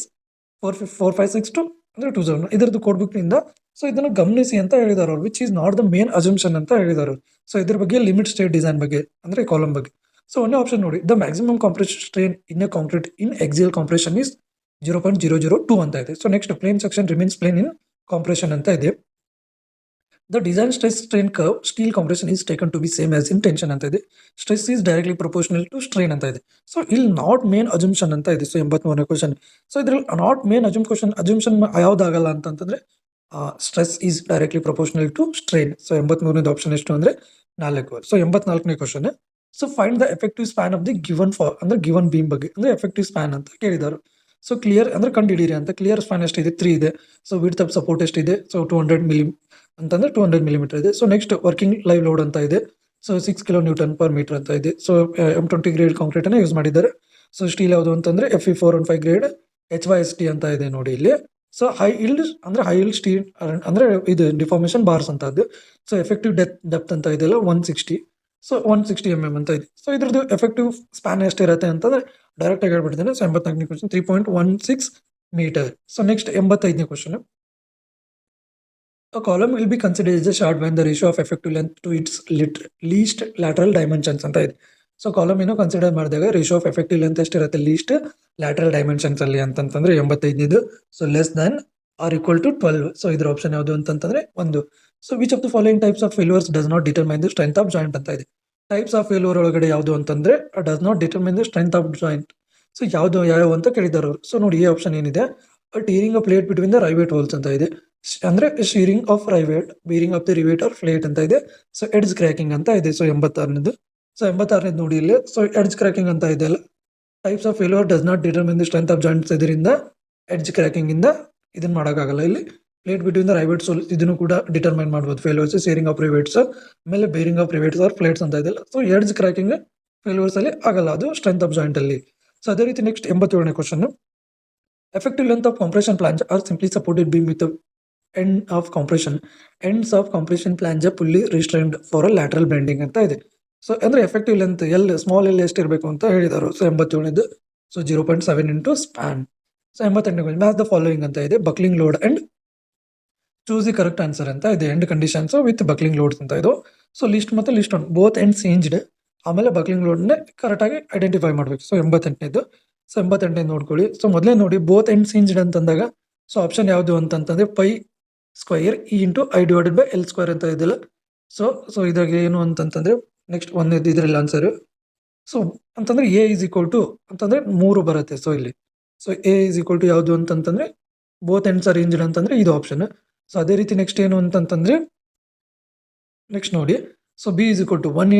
456 ಅಂದ್ರೆ 2000 ಇದರದ್ದು ಕೋಡ್ಬುಕ್ ನಿಂದ. ಸೊ ಇದನ್ನ ಗಮನಿಸಿ ಅಂತ ಹೇಳಿದಾರೆ ಅವರು. Which is not the main assumption ಅಂತ ಹೇಳಿದಾರೆ. ಸೊ ಇದ್ರ ಬಗ್ಗೆ ಲಿಮಿಟ್ ಸ್ಟೇಟ್ ಡಿಸೈನ್ ಬಗ್ಗೆ ಅಂದ್ರೆ ಕಾಲಮ್ ಬಗ್ಗೆ. ಸೊ ಒಂದೇ ಆಪ್ಷನ್ ನೋಡಿ the maximum compression strain in a concrete in axial compression is 0.002 ಅಂತ ಇದೆ. So next plane section remains plane in compression ಅಂತ ಇದೆ. The design stress strain curve steel compression is taken to be same as in tension ಅಂತ ಇದೆ. Stress is directly proportional to strain ಅಂತ ಇದೆ. So ಇಲ್ಲಿ not main assumption ಅಂತ ಇದೆ. So 83ನೇ ಕ್ವಶನ್. ಸೊ ಇದ್ರಲ್ಲಿ ನಾಟ್ ಮೇನ್ ಅಜಂಪ್ಷನ್ ಯಾವ್ದಾಗಲ್ಲ ಅಂತಂದ್ರೆ stress is directly proportional to strain. So 83ನೇ ಆಪ್ಷನ್ ಎಷ್ಟು ಅಂದ್ರೆ 4. ಸೊ 84ನೇ question. So find the effective span of the given ಅಂದ್ರೆ ಗಿವನ್ ಬೀಮ್ ಬಗ್ಗೆ ಅಂದ್ರೆ ಎಫೆಕ್ಟಿವ್ ಸ್ಪ್ಯಾನ್ ಅಂತ ಕೇಳಿದಾರೆ. ಸೊ ಕ್ಲಿಯರ್ ಅಂದ್ರೆ ಕಂಡುಹಿಡಿಯಿರಿ ಅಂತ. ಕ್ಲಿಯರ್ ಸ್ಪ್ಯಾನ್ ಎಷ್ಟಿದೆ 3 ಇದೆ. ಸೊ ವಿಡ್ತ್ ಆಫ್ ಸಪೋರ್ಟ್ ಎಷ್ಟಿದೆ. ಸೊ 200 ಮಿಲಿ ಅಂತಂದ್ರೆ 200 ಮಿಲಿಮೀಟರ್ ಇದೆ. So next working live load ಅಂತ ಇದೆ. So 6 kilo newton per metre ಅಂತ ಇದೆ. ಸೊ M20 ಗ್ರೇಡ್ ಕಾಂಕ್ರೀಟ್ ಅನ್ನ ಯೂಸ್ ಮಾಡಿದ್ದಾರೆ. ಸೊ ಸ್ಟೀಲ್ ಯಾವುದು ಅಂತಂದ್ರೆ Fe415 ಗ್ರೇಡ್ HYST ಅಂತ ಇದೆ ನೋಡಿ ಇಲ್ಲಿ. ಸೊ ಹೈ ಇಲ್ಡ್ ಅಂದ್ರೆ ಹೈ ಇಲ್ಡ್ ಸ್ಟೀಲ್ ಅಂದ್ರೆ ಇದು ಡಿಫಾರ್ಮೇಶನ್ ಬಾರ್ಸ್ ಅಂತ ಅದು. ಸೊ ಎಫೆಕ್ಟಿವ್ ಡೆಪ್ತ್ ಅಂತ ಇದೆಲ್ಲ 160. ಸೊ 160 mm ಅಂತ ಇದೆ. ಸೊ ಇದ್ರದ್ದು ಎಫೆಕ್ಟಿವ್ ಸ್ಪ್ಯಾನ್ ಎಷ್ಟಿರುತ್ತೆ ಅಂತಂದ್ರೆ ಡೈರೆಕ್ಟ್ ಆಗಿ ಹೇಳ್ಬಿಡ್ತೇನೆ. ಸೊ 84ನೇ ಕ್ವಶನ್ 3.16 ಮೀಟರ್. ಸೊ ನೆಕ್ಸ್ಟ್ 85ನೇ question. A column will be considered as a shaft when the ratio of effective length to its least lateral dimensions ಅಂತ ಇದೆ. ಸೊ ಕಾಲಮ್ ಏನೋ ಕನ್ಸಿಡರ್ ಮಾಡಿದಾಗ ರೇಷಿಯೋ ಆಫ್ ಎಫೆಕ್ಟಿವ್ ಲೆಂತ್ ಎಷ್ಟಿರುತ್ತೆ least lateral dimensions ಅಲ್ಲಿ ಅಂತಂದ್ರೆ 85. So less than or equal to 12. So ಇದ್ರ option ಯಾವುದು ಅಂತಂದ್ರೆ 1. So which of the following types of failures does not determine the strength of joint ಅಂತ ಇದೆ. Types of failure ಒಳಗಡೆ ಯಾವುದು ಅಂತಂದ್ರೆ does not determine the strength of joint. So ಯಾವ ಅಂತ ಕೇಳಿದಾರೆ ಅವರು. ಸೊ ನೋಡಿ ಈ ಆಪ್ಷನ್ ಏನಿದೆ tearing a plate between the rivet holes ಅಂತ ಇದೆ. ಅಂದ್ರೆ shearing of rivet, bearing of the rivet or plate ಅಂತ ಇದೆ. ಸೊ ಎಡ್ಜ್ ಕ್ರ್ಯಾಕಿಂಗ್ ಅಂತ ಇದೆ. ಸೊ 86ನೇದು. ಸೊ 86ನೇದು ನೋಡಿ ಇಲ್ಲಿ. ಸೊ ಎಡ್ಜ್ ಕ್ರ್ಯಾಕಿಂಗ್ ಅಂತ ಇದೆ ಅಲ್ಲ. Types of failure does not determine the strength of joints. ಇದರಿಂದ ಎಡ್ಜ್ ಕ್ರ್ಯಾಕಿಂಗ್ ಇಂದ ಇದನ್ನ ಮಾಡೋಕ್ಕಾಗಲ್ಲ. ಇಲ್ಲಿ ಪ್ಲೇಟ್ ಬಿಟ್ವೀನ್ ದ ರೈವೇಟ್ಸ್ ಇದನ್ನು ಕೂಡ ಡಿಟರ್ಮೈನ್ ಮಾಡ್ಬೋದು ಫೇಲ್ಯೂರ್ಸ್. ಶೇರಿಂಗ್ ಆಫ್ ರಿವೇಟ್ಸ್ ಆಮೇಲೆ bearing of rivets or plates ಅಂತ ಇದೆಲ್ಲ. ಸೊ ಎಡ್ಜ್ ಕ್ರ್ಯಾಕಿಂಗ್ ಫೇಲ್ಯೂರ್ಸ್ ಅಲ್ಲಿ ಆಗಲ್ಲ, ಅದು ಸ್ಟ್ರೆಂತ್ ಆಫ್ ಜಾಯಿಂಟ್ ಅಲ್ಲಿ. ಸೊ ಅದೇ ರೀತಿ ನೆಕ್ಸ್ಟ್ 87ನೇ question. Effective length of compression flange or simply supported beam with end of compression. Ends of compression flange fully restrained for a lateral bending ಅಂತ ಇದೆ. So ಅಂದ್ರೆ ಎಫೆಕ್ಟಿವ್ ಲೆಂತ್ ಸ್ಮಾಲ್ ಎಲ್ ಎಷ್ಟಿರಬೇಕು ಅಂತ ಹೇಳಿದಾರು. So 87ನೇದು. So 0.7 into span. So 88ನೇ question. Match the following ಅಂತ ಇದೆ. Buckling load and choose the correct answer ಅಂತ ಇದೆ. End conditions with buckling loads ಅಂತ ಇದು. ಸೊ ಲಿಸ್ಟ್ ಮತ್ತೆ list one both ends hinged ಆಮೇಲೆ ಬಕ್ಲಿಂಗ್ ಲೋಡ್ನ ಕರೆಕ್ಟ್ ಆಗಿ ಐಡೆಂಟಿಫೈ ಮಾಡ್ಬೇಕು. ಸೊ 88ನೇದು. ಸೊ 88ನೇದು ನೋಡ್ಕೊಳ್ಳಿ. ಸೊ ಮೊದಲೇ ನೋಡಿ ಬೋತ್ ಎಂಡ್ಸ್ ಹಿಂಜ್ಡ್ ಅಂತಂದಾಗ ಸೊ ಆಪ್ಷನ್ ಯಾವುದು ಅಂತಂತಂದ್ರೆ pi square E into I divided by L square ಅಂತ ಇದೆಯಲ್ಲ. ಸೊ ಇದ್ರಾಗ ಏನು ಅಂತಂತಂದ್ರೆ ನೆಕ್ಸ್ಟ್ ಒಂದೇದು ಇದ್ರಲ್ಲಿ ಆನ್ಸರ್. ಸೊ ಅಂತಂದ್ರೆ ಎ ಇಸ್ ಈಕ್ವಲ್ ಟು ಅಂತಂದ್ರೆ 3 ಬರುತ್ತೆ. ಸೊ ಇಲ್ಲಿ so A is equal to ಯಾವುದು ಅಂತಂತಂದ್ರೆ ಬೋತ್ ಎಂಡ್ಸ್ ಆರ್ ಹಿಂಜ್ಡ್ ಅಂತಂದ್ರೆ ಇದು ಆಪ್ಷನ್. ಸೊ ಅದೇ ರೀತಿ ನೆಕ್ಸ್ಟ್ ಏನು ಅಂತಂತಂದ್ರೆ ನೆಕ್ಸ್ಟ್ ನೋಡಿ. So B is equal to one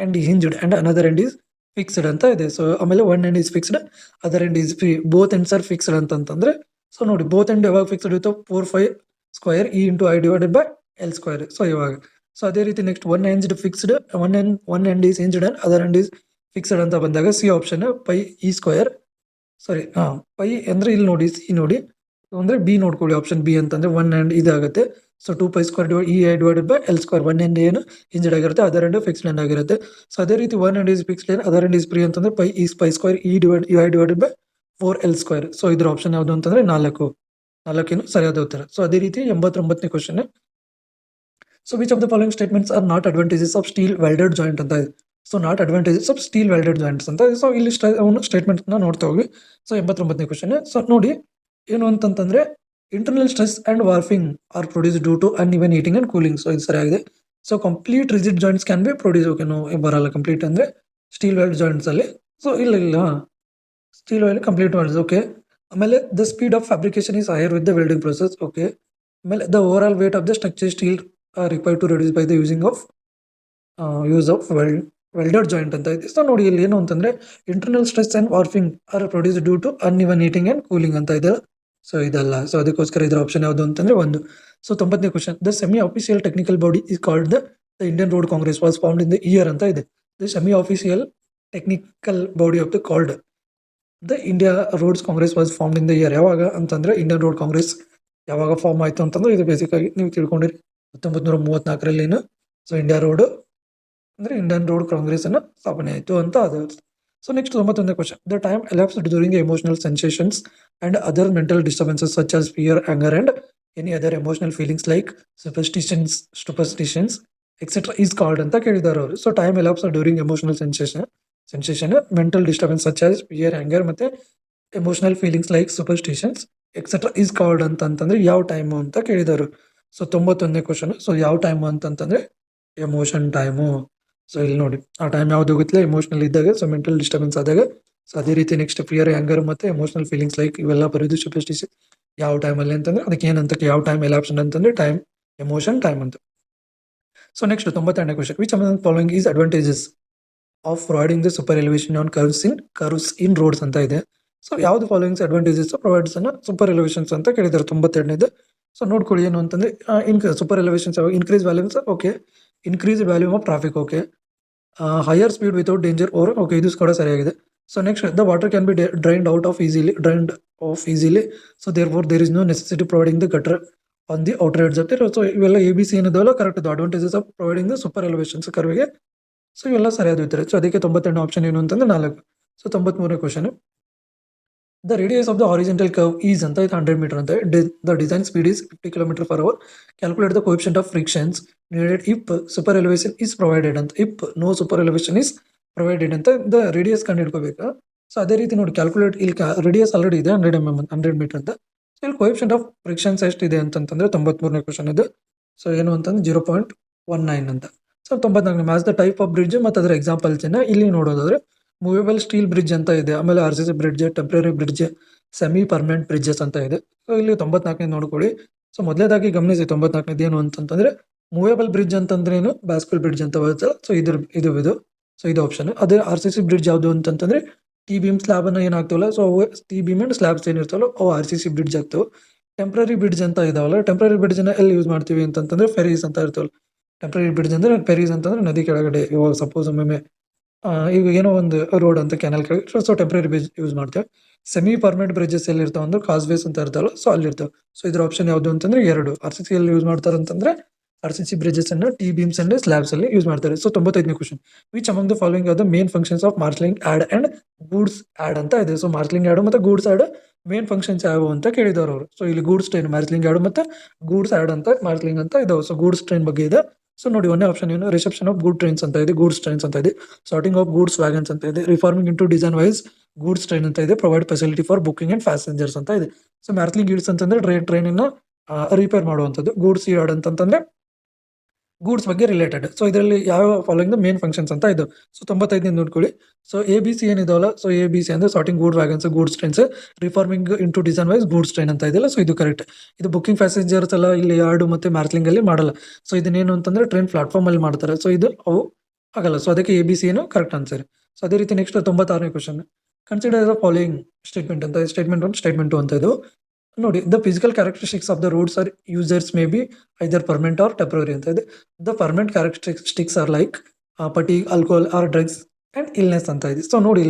end is hinged and another end is fixed ಅಂತ ಇದೆ. ಸೊ ಆಮೇಲೆ one end is fixed other end is free. Both ends are fixed ಅಂತಂತಂದ್ರೆ so ನೋಡಿ ಬೋತ್ ಎಂಡ್ ಯಾವಾಗ fixed ಇತ್ತು 4 square E into I divided by L square. So ಇವಾಗ so ಅದೇ ರೀತಿ next one end fixed one end is hinged and other end is fixed ಅಂತ ಬಂದಾಗ C option pi E square. Sorry pi ಅಂದ್ರೆ ಇಲ್ಲಿ ನೋಡಿ C ನೋಡಿ ಅಂದ್ರೆ ಬಿ ನೋಡ್ಕೊಳ್ಳಿ. ಆಪ್ಷನ್ ಬಿ ಅಂತಂದ್ರೆ ಒನ್ ಎಂಡ್ ಇದಾಗುತ್ತೆ. So 2 square E I divided by L square. One end ಏನು ಹಿಂಜ್ಡ್ ಆಗಿರುತ್ತೆ, ಅದರ್ ಎಂಡ್ ಫಿಕ್ಸ್ಡ್ ಎಂಡ್ ಆಗಿರುತ್ತೆ. ಸೊ ಅದೇ ರೀತಿ one end is fixed and other end is free ಅಂತಂದ್ರೆ pi square E I divided by 4L square. So ಇದ್ರ option ಯಾವುದು ಅಂತಂದ್ರೆ 4 ಸರಿಯಾದ ಉತ್ತರ. ಸೊ ಅದೇ ರೀತಿ 89ನೇ question. So which of the following statements are not advantages of steel welded joint ಅಂತ ಇದೆ. So not advantages of steel welded joints ಅಂತ. ಸೊ ಇಲ್ಲಿ ಸ್ಟೇಟ್ಮೆಂಟ್ ನೋಡ್ತಾ ಹೋಗಿ. ಸೊ 89ನೇ ಕ್ವಶನ್. ಸೊ ನೋಡಿ ಏನು ಅಂತಂತಂದ್ರೆ internal stress and warping are produce due to uneven heating and cooling. So ಇದು ಸರಿಯಾಗಿದೆ. So complete rigid joints can be produce. Okay ಬರಲ್ಲ ಕಂಪ್ಲೀಟ್ ಅಂದ್ರೆ ಸ್ಟೀಲ್ ವೆಲ್ಡ್ ಜಾಯಿಂಟ್ಸ್ ಅಲ್ಲಿ. ಸೊ ಇಲ್ಲ ಸ್ಟೀಲ್ ವೆಲ್ಡ್ ಕಂಪ್ಲೀಟ್ ಮಾಡಿಸ್. ಓಕೆ ಆಮೇಲೆ the speed of fabrication is higher with the welding process. Okay ಆಮೇಲೆ the overall weight of the structure steel required to reduce by the use of welded joint ಅಂತ ಇದೆ. So ನೋಡಿ ಇಲ್ಲಿ ಏನು ಅಂತಂದ್ರೆ internal stress and warping are produce due to uneven heating and cooling ಅಂತ ಇದೆ. So ಇದಲ್ಲ. So ಅದಕ್ಕೋಸ್ಕರ ಇದರ ಆಪ್ಷನ್ ಯಾವುದು ಅಂತಂದ್ರೆ 1. ಸೊ 90ನೇ question. The semi official technical body is called the Indian Road Congress was found in the year ಅಂತ ಇದೆ. The semi official technical body of the called the India Roads Congress was formed in the year. ಯಾವಾಗ ಅಂತಂದ್ರೆ Indian Road Congress ಯಾವಾಗ form ಆಯ್ತು ಅಂತಂದ್ರೆ ಇದು basic ಆಗಿ ನೀವು ತಿಳ್ಕೊಂಡಿರಿ 1934ರಲ್ಲಿ. ಸೊ ಇಂಡಿಯನ್ ರೋಡ್ ಕಾಂಗ್ರೆಸ್ ಅನ್ನ ಸ್ಥಾಪನೆ ಆಯಿತು ಅಂತ ಅದು. ಸೊ ನೆಕ್ಸ್ಟ್ 91ನೇ question. The time elapsed during emotional sensations and other mental disturbances such as fear, anger and any other emotional feelings like superstitions etc. is called ಅಂತ ಕೇಳಿದಾರೆ ಅವರು. So time elapsed during emotional sensation mental disturbance such as fear, anger ಮತ್ತೆ emotional feelings like superstitions etc. is called ಅಂತಂದ್ರೆ ಯಾವ time ಅಂತ ಕೇಳಿದಾರು. So 91ನೇ question. So ಯಾವ ಟೈಮ್ ಅಂತಂತಂದ್ರೆ ಎಮೋಷನ್ ಟೈಮು. ಸೊ ಇಲ್ಲಿ ನೋಡಿ ಆ ಟೈಮ್ ಯಾವ್ದು ಗೊತ್ತಿಲ್ಲ, ಎಮೋಷನಲ್ ಇದ್ದಾಗ, ಸೊ ಮೆಂಟಲ್ ಡಿಸ್ಟರ್ಬೆನ್ಸ್ ಆದಾಗ. ಸೊ ಅದೇ ರೀತಿ ನೆಕ್ಸ್ಟ್ ಫಿಯರ್, ಆಂಗರ್ ಮತ್ತೆ ಎಮೋಷನಲ್ ಫೀಲಿಂಗ್ಸ್ ಲೈಕ್ ಇವೆಲ್ಲ ಬರೆದು ಸೂಪರ್ಸ್ಟಿಷನ್ ಯಾವ ಟೈಮಲ್ಲಿ ಅಂತಂದ್ರೆ ಅದಕ್ಕೆ ಏನಂತ, ಯಾವ ಟೈಮ್ ಎಲಾಪ್ಷನ್ ಅಂತಂದ್ರೆ ಟೈಮ್ ಎಮೋಷನ್ ಟೈಮ್ ಅಂತ. ಸೊ ನೆಕ್ಸ್ಟ್ 92ನೇ question. Which among following is advantages of providing the super elevation on curves in roads ಅಂತ ಇದೆ. ಸೊ ಯಾವ್ದು ಫಾಲೋಯಿಂಗ್ಸ್ ಅಡ್ವಾಂಟೇಜಸ್ ಪ್ರೊವೈಡ್ಸ್ ಅನ್ನ ಸೂಪರ್ ಎಲಿವೇಶನ್ಸ್ ಅಂತ ಕೇಳಿದ್ದಾರೆ 92ನೇದು. ಸೊ ನೋಡ್ಕೊಳ್ಳಿ ಏನು ಅಂತಂದ್ರೆ super elevations increase volumes, okay, increase volume of traffic, okay, higher speed without danger or, okay, ಇದು ಕೂಡ ಸರಿಯಾಗಿದೆ. So next the water can be drained of easily, so there is no necessity providing the gutter on the outer edge ಅಂತ. So ಇವೆಲ್ಲ ABC ಏನಿದಾವಲ್ಲ correct ಇದು advantages of providing the super elevations ಕರ್ವಿಗೆ. So ಇವೆಲ್ಲ ಸರಿಯಾದ ಉತ್ತರ. So ಅದಕ್ಕೆ 92ನೇ option ಏನು ಅಂತಂದ್ರೆ 4. ಸೊ 93ನೇ question. The radius of the horizontal curve is ಅಂತ ಇದು 100 ಮೀಟರ್ ಅಂತ. The design speed is 50 km/h. Calculate the coefficient of frictions needed if super elevation is provided ಅಂತ. If no super elevation is provided ಅಂತ the radius ಕಂಡು ಹಿಡ್ಕೋಬೇಕು. So ಅದೇ ರೀತಿ ನೋಡಿ ಕ್ಯಾಲ್ಕುಲೇಟ್, ಇಲ್ಲಿ ರೇಡಿಯಸ್ ಆಲ್ರೆಡಿ ಇದೆ 100 ಮೀಟರ್ ಅಂತ. ಸೊ ಇಲ್ಲಿ ಕೋಎಫಿಷಿಯಂಟ್ ಆಫ್ ಫ್ರಿಕ್ಷನ್ಸ್ ಎಷ್ಟಿದೆ ಅಂತಂದ್ರೆ 93ನೇ ಕ್ವಶನ್ ಇದು. ಸೊ ಏನು ಅಂತಂದ್ರೆ 0.19 ಅಂತ. So 94 match the type of bridge ಮತ್ತು ಅದರ ಎಕ್ಸಾಂಪಲ್ಸ್ ಇಲ್ಲಿ ನೋಡೋದಾದ್ರೆ ಮೂವೇಬಲ್ ಸ್ಟೀಲ್ ಬ್ರಿಡ್ಜ್ ಅಂತ ಇದೆ, ಆಮೇಲೆ RCC bridge, temporary bridge, semi permanent bridges ಅಂತ ಇದೆ. ಸೊ ಇಲ್ಲಿ 94ನೇ ನೋಡ್ಕೊಳ್ಳಿ. ಸೊ ಮೊದಲೇದಾಗಿ ಗಮನಿಸಿ 94ನೇದು ಏನು ಅಂತಂದ್ರೆ ಮೂವೇಬಲ್ ಬ್ರಿಡ್ಜ್ ಅಂತಂದ್ರೆ ಏನು, ಬ್ಯಾಸ್ಕಲ್ ಬ್ರಿಡ್ಜ್ ಅಂತ ಬರುತ್ತೆ. ಸೊ ಇದು ಸೊ ಇದು ಆಪ್ಷನ್. ಅದೇ RCC ಬ್ರಿಡ್ಜ್ ಯಾವುದು ಅಂತಂದ್ರೆ ಟಿ ಬೀಮ್ ಸ್ಲಾಬ್ ಅನ್ನ ಏನಾಗ್ತವಲ್ಲ, ಸೊ ಅವು ಟಿ ಬೀಮ್ ಅಂಡ್ ಸ್ಲಾಬ್ಸ್ ಏನಿರ್ತಾವಲ್ಲ ಅವು RCC ಬ್ರಿಡ್ಜ್ ಆಗ್ತವೆ. ಟೆಂಪ್ರರಿ ಬ್ರಿಡ್ಜ್ ಅಂತ ಇದಾವಲ್ಲ, ಟೆಂಪ್ರರಿ ಬ್ರಿಡ್ಜ್ ನ ಎಲ್ಲಿ ಯೂಸ್ ಮಾಡ್ತೀವಿ ಅಂತಂದ್ರೆ ಫೆರೀಸ್ ಅಂತ ಇರ್ತಾವಲ್ಲ. ಟೆಂಪ್ರರಿ ಬ್ರಿಡ್ಜ್ ಅಂದ್ರೆ ಫೆರೀಸ್ ಅಂತಂದ್ರೆ ನದಿ ಕೆಳಗಡೆ, ಇವಾಗ ಸಪೋಸ್ ಒಮ್ಮೆ ಈಗ ಏನೋ ಒಂದು ರೋಡ್ ಅಂತ ಕೆನಲ್ ಕೆಳಗೆ, ಸೊ ಟೆಂಪ್ರರಿ ಬ್ರಿಡ್ಜ್ ಯೂಸ್ ಮಾಡ್ತೇವೆ. ಸೆಮಿ ಪರ್ಮನೆಂಟ್ ಬ್ರಿಡ್ಜಸ್ ಎಲ್ಲಿ ಇರ್ತಾವ ಅಂದ್ರೆ ಕಾಸ್ವೇಸ್ ಅಂತ ಇರ್ತಾವಲ್ಲ, ಸೊ ಅಲ್ಲಿ ಇರ್ತಾವೆ. ಸೊ ಇದ್ರ ಆಪ್ಷನ್ ಯಾವುದು ಅಂತಂದ್ರೆ 2. RCC ಎಲ್ಲಿ ಯೂಸ್ ಮಾಡ್ತಾರೆ ಅಂತಂದ್ರೆ RCC ಬ್ರಿಡ್ಜಸ್ ಅನ್ನ ಟಿ ಬೀಮ್ಸ್ ಅಂಡ್ ಸ್ಲಾಬ್ಸ್ ಅಲ್ಲಿ ಯೂಸ್ ಮಾಡ್ತಾರೆ. ಸೊ 95ನೇ question. Which among the following are the main functions of marshalling yard and goods yard ಅಂತ ಇದೆ. ಸೊ ಮಾರ್ಷಲಿಂಗ್ ಆಡ್ ಮತ್ತು ಗೂಡ್ಸ್ ಆಡ್ ಮೇನ್ ಫಂಕ್ಷನ್ಸ್ ಯಾವ ಅಂತ ಕೇಳಿದವರು ಅವರು. ಸೊ ಇಲ್ಲಿ ಗೂಡ್ಸ್ ಟ್ರೈನ್, ಮಾರ್ಷಲಿಂಗ್ ಆಡ್ ಮತ್ತು ಗೂಡ್ಸ್ ಆಡ್ ಅಂತ ಮಾರ್ಷಲಿಂಗ್ ಅಂತ ಇದಾವೆ. ಸೊ ಗೂಡ್ಸ್ ಟ್ರೈನ್ ಬಗ್ಗೆ ಇದೆ. ಸೊ ನೋಡಿ ಒಂದೇ ಆಪ್ಷನ್ ಏನು, ರಿಸೆಪ್ಷನ್ ಆಫ್ ಗುಡ್ ಟ್ರೈನ್ಸ್ ಅಂತ ಇದೆ, ಗೂಡ್ಸ್ ಟ್ರೈನ್ಸ್ ಅಂತ ಇದೆ. ಸಾರ್ಟಿಂಗ್ ಆಫ್ ಗೂಡ್ಸ್ ವ್ಯಾಗನ್ಸ್ ಅಂತ ಇದೆ. Reforming into design wise goods train ಅಂತ ಇದೆ. Provide facility for booking and passengers ಅಂತ ಇದೆ. ಸೊ ಮಾರ್ಷಲಿಂಗ್ ಗೀಡ್ಸ್ ಅಂತಂದ್ರೆ ಟ್ರೈನ್ ಅನ್ನ ರಿಪೇರ್ ಮಾಡುವಂಥದ್ದು. ಗೂಡ್ಸ್ ಯಾರ್ಡ್ ಅಂತಂದ್ರೆ ಗೂಡ್ಸ್ ಬಗ್ಗೆ ರಿಲೇಟೆಡ್. ಸೊ ಇದರಲ್ಲಿ ಯಾವ ಫಾಲೋಯಿಂಗ್ ದ ಮೇನ್ ಫಂಕ್ಷನ್ಸ್ ಅಂತ ಇದು. ಸೊ 95ನೇ ನೋಡ್ಕೊಳ್ಳಿ. ಸೊ ABC ಏನಿದಾವಲ್ಲ, ಸೊ ABC ಅಂದ್ರೆ sorting good wagons, goods trains, reforming into design wise goods train ಅಂತ ಇದೆಯಲ್ಲ, ಸೊ ಇದು ಕರೆಕ್ಟ್. ಇದು ಬುಕಿಂಗ್ ಪ್ಯಾಸೆಂಜರ್ಸ್ ಎಲ್ಲ ಇಲ್ಲಿ ಯಾರ್ಡ್ ಮತ್ತೆ ಮಾರ್ಷಲಿಂಗ್ ಅಲ್ಲಿ ಮಾಡಲ್ಲ. ಸೊ ಇದನ್ನೇನು ಅಂತಂದ್ರೆ ಟ್ರೈನ್ ಪ್ಲಾಟ್ಫಾರ್ಮ್ ಅಲ್ಲಿ ಮಾಡ್ತಾರೆ. ಸೊ ಇದು ಅವು ಆಗಲ್ಲ. ಸೊ ಅದಕ್ಕೆ ABC ಏನು ಕರೆಕ್ಟ್ ಆನ್ಸರ್. ಸೊ ಅದೇ ರೀತಿ ನೆಕ್ಸ್ಟ್ 96ನೇ question. Consider the following statement ಅಂತ. ಸ್ಟೇಟ್ಮೆಂಟ್ 1, ಸ್ಟೇಟ್ಮೆಂಟ್ 2 ಅಂತ ಇದು ನೋಡಿ. The physical characteristics of the roads are users may be either permanent or temporary ಅಂತ ಇದೆ. The permanent characteristics are like fatigue, alcohol or drugs and illness ಅಂತ ಇದೆ. So ನೋಡಿ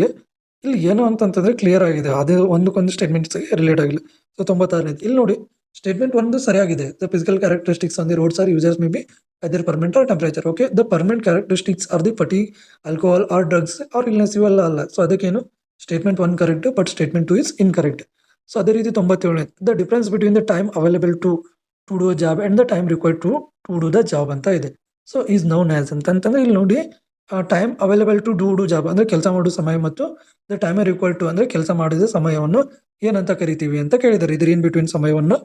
ಇಲ್ಲಿ ಏನು ಅಂತಂತಂದ್ರೆ ಕ್ಲಿಯರ್ ಆಗಿದೆ, ಅದೇ ಒಂದಕ್ಕೊಂದು ಸ್ಟೇಟ್ಮೆಂಟ್ಸ್ ರಿಲೇಟ್ ಆಗಿಲ್ಲ. ಸೊ 96ನೇ ಇಲ್ಲಿ ನೋಡಿ ಸ್ಟೇಟ್ಮೆಂಟ್ 1 ಸರಿಯಾಗಿದೆ. The physical characteristics on the roads are users may be either permanent or temperature. Okay, the permanent characteristics are the fatigue, alcohol or drugs or illness ಇವೆಲ್ಲ ಅಲ್ಲ. ಸೊ ಅದಕ್ಕೇನು statement 1 correct, but statement 2 is incorrect. So ಅದೇ ರೀತಿ 97ನೇ. The difference between the time available to do job and the time required to do the job ಅಂತ ಇದೆ. So is known as ಅಂತಂದ್ರೆ ಇಲ್ಲಿ ನೋಡಿ time available to do job ಅಂದ್ರೆ ಕೆಲಸ ಮಾಡುವ ಸಮಯ, ಮತ್ತು ದ ಟೈಮ್ ರಿಕ್ವೈರ್ಡ್ ಟು ಅಂದ್ರೆ ಕೆಲಸ ಮಾಡಿದ ಸಮಯವನ್ನು ಏನಂತ ಕರಿತೀವಿ ಅಂತ ಕೇಳಿದ್ದಾರೆ. ಇದ್ರ ಇನ್ ಬಿಟ್ವೀನ್ ಸಮಯವನ್ನು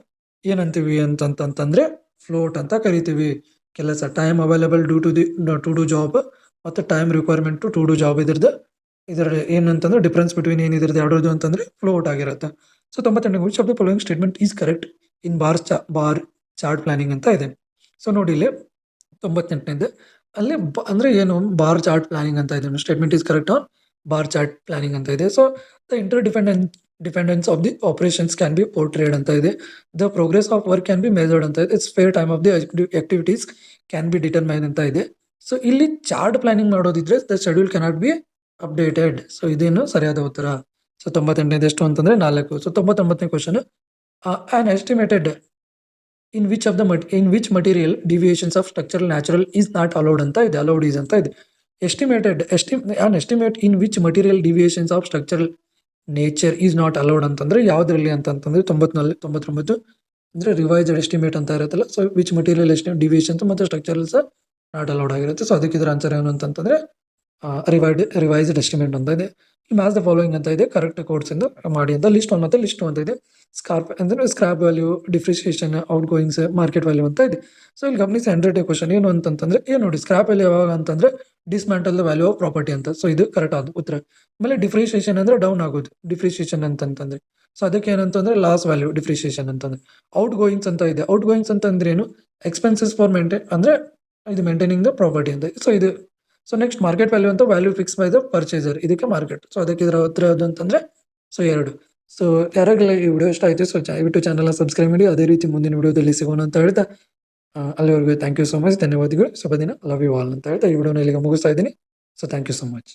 ಏನಂತೀವಿ ಅಂತಂತಂದ್ರೆ ಫ್ಲೋಟ್ ಅಂತ ಕರಿತೀವಿ. ಕೆಲಸ time available to do job ಮತ್ತು time requirement to do job ಇದರ ಏನಂತಂದ್ರೆ ಡಿಫರೆನ್ಸ್ ಬಿಟ್ವೀನ್ ಏನಿದೆ ಎರಡರದ್ದು ಅಂತಂದ್ರೆ ಫ್ಲೋಟ್ ಆಗಿರುತ್ತೆ. ಸೊ 98ನೇ which of the following statement is correct in bar chart planning ಅಂತ ಇದೆ. ಸೊ ನೋಡಿ ಇಲ್ಲಿ 98ನೇದು ಅಲ್ಲಿ ಅಂದ್ರೆ ಏನು ಬಾರ್ ಚಾರ್ಟ್ ಪ್ಲಾನಿಂಗ್ ಅಂತ ಇದೆ. Statement is correct on bar chart planning ಅಂತ ಇದೆ. So the interdependence of the operations can be portrayed ಅಂತ ಇದೆ. The progress of work can be measured ಅಂತ ಇದೆ. Its fair time of the activities can be determine ಅಂತ ಇದೆ. So ಇಲ್ಲಿ chart planning ಮಾಡೋದಿದ್ರೆ the schedule cannot be updated. So ಇದೇನು ಸರಿಯಾದ ಉತ್ತರ. ಸೊ 98ನೇದು ಎಷ್ಟು ಅಂತಂದ್ರೆ 4. ಸೊ 99ನೇ question. On estimated in which material deviations of structural natural is not allowed ಅಂತ ಇದೆ. ಅಲೌಡ್ ಈಸ್ ಅಂತ ಇದೆ. Estimate in which material deviations of structural nature is not allowed ಅಂತಂದ್ರೆ ಯಾವ್ದ್ರಲ್ಲಿ ಅಂತಂದ್ರೆ 99 ಅಂದ್ರೆ ರಿವೈಸ್ಡ್ ಎಸ್ಟಿಮೇಟ್ ಅಂತ ಇರುತ್ತಲ್ಲ. ಸೊ ವಿಚ್ ಮಟೀರಿಯಲ್ ಡಿವಿಯೇಷನ್ಸ್ ಮತ್ತು ಸ್ಟ್ರಕ್ಚರಲ್ಸ್ ನಾಟ್ ಅಲೌಡ್ ಆಗಿರುತ್ತೆ. ಸೊ ಅದಕ್ಕೆ ಇದ್ರ ಆನ್ಸರ್ ಏನು ಅಂತಂದ್ರೆ ರಿವೈಸ್ಡ್ ಎಸ್ಟಿಮೇಟ್ ಅಂತ ಇದೆ. ಮ್ಯಾಚ್ ದ ಫಾಲೋಯಿಂಗ್ ಅಂತ ಇದೆ, ಕರೆಕ್ಟ್ ಕೋಡ್ಸ್ ಇಂದ ಮಾಡಿ ಅಂತ. ಲಿಸ್ಟ್ 1 ಮತ್ತೆ ಲಿಸ್ಟ್ 2 ಅಂತ ಇದೆ. ಸ್ಕಾರ್ಪ್ ಅಂದ್ರೆ scrap value, depreciation, outgoings, market value ಅಂತ ಇದೆ. ಸೊ ಇಲ್ಲಿ ಗಮನಿಸಿ 100 ಕ್ವಶನ್ ಏನು ಅಂತಂದ್ರೆ ಏನು ನೋಡಿ, ಸ್ಕ್ರಾಪ್ ವ್ಯಾಲ್ಯೂ ಯಾವಾಗ ಅಂತಂದ್ರೆ dismantle the value of property ಅಂತ. ಸೊ ಇದು ಕರೆಕ್ಟ್ ಆದ ಉತ್ತರ. ಆಮೇಲೆ ಡಿಪ್ರಿಸಿಯೇಷನ್ ಅಂದ್ರೆ ಡೌನ್ ಆಗೋದು, ಡಿಪ್ರಿಸಿಯೇಷನ್ ಅಂತಂದ್ರೆ. ಸೊ ಅದಕ್ಕೆ ಏನಂತಂದ್ರೆ ಲಾಸ್ ವ್ಯಾಲ್ಯೂ ಡಿಪ್ರಿಸಿಯೇಷನ್ ಅಂತಂದ್ರೆ. ಔಟ್ ಗೋಯಿಂಗ್ಸ್ ಅಂತ ಇದೆ. ಔಟ್ ಗೋಯಿಂಗ್ಸ್ ಅಂತ ಅಂದ್ರೆ ಏನು, ಎಕ್ಸ್ಪೆನ್ಸಸ್ ಫಾರ್ ಮೇಂಟೈನ್ ಅಂದ್ರೆ ಇದು ಮೇಂಟೈನಿಂಗ್ ದ ಪ್ರಾಪರ್ಟಿ ಅಂತ. ಸೊ ಇದು ಸೊ ನೆಕ್ಸ್ಟ್ ಮಾರ್ಕೆಟ್ ವ್ಯಾಲ್ಯೂ ಅಂತ value fix by the purchaser, ಇದಕ್ಕೆ ಮಾರ್ಕೆಟ್. ಸೊ ಅದಕ್ಕೆ ಇದರ ಉತ್ತರ ಯಾವುದು ಅಂತಂದ್ರೆ ಸೊ 2. ಸೊ ಯಾರಾಗಲೇ ಈ ವಿಡಿಯೋ ಇಷ್ಟ ಆಯ್ತು ಸೊ ದಯವಿಟ್ಟು ಚಾನಲ್ನ ಸಬ್ಸ್ಕ್ರೈಬ್ ಮಾಡಿ. ಅದೇ ರೀತಿ ಮುಂದಿನ ವಿಡಿಯೋದಲ್ಲಿ ಸಿಗೋಣ ಅಂತ ಹೇಳ್ತಾ ಅಲ್ಲಿವರೆಗೂ ಥ್ಯಾಂಕ್ ಯು ಸೊ ಮಚ್, ಧನ್ಯವಾದಗಳು, ಶುಭ ದಿನ, ಲವ್ ಯು ಆಲ್ ಅಂತ ಹೇಳ್ತಾ ಈ ವಿಡಿಯೋನ ಇಲ್ಲಿಗೆ ಮುಗಿಸ್ತಾ ಇದ್ದೀನಿ. So thank you so much.